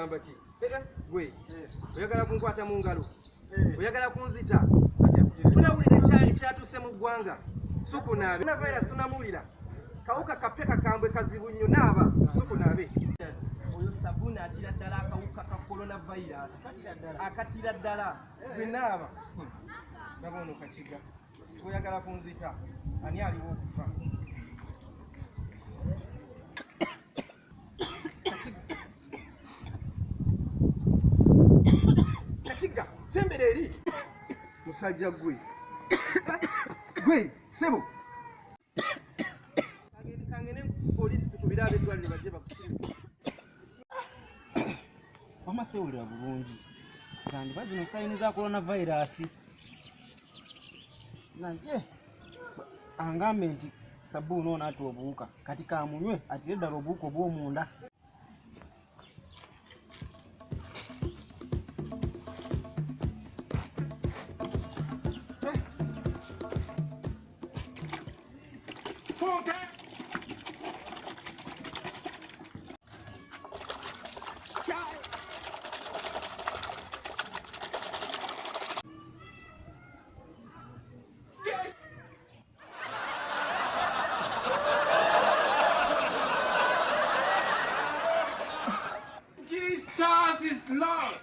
ogamba ki gwe oyagala kunkwata mu ngalo oyagala kunzita tunawulira ekyatuuse mu ggwanga sukunaabe virus tunamuwulira kawuka kape kakambwe kazibu nnyo naaba sukunaabe oyo sabuni atira ddala akawuka ka coronavirus akatira ddala gwe naaba ndaba ono kakiga oyagala kunzita ani aliwo okufa kakiga sembere eri musajja gwe sebo kangene polisi tukubira ab'eddwaliro bajje bakukimu wama sewulira bulungi zandiba zino sayini za coronavirus naye angambe nti sabbuuni ono ati obuwuka kati kamunywe atire ddala obuwuka obw'omunda Jesus is Lord.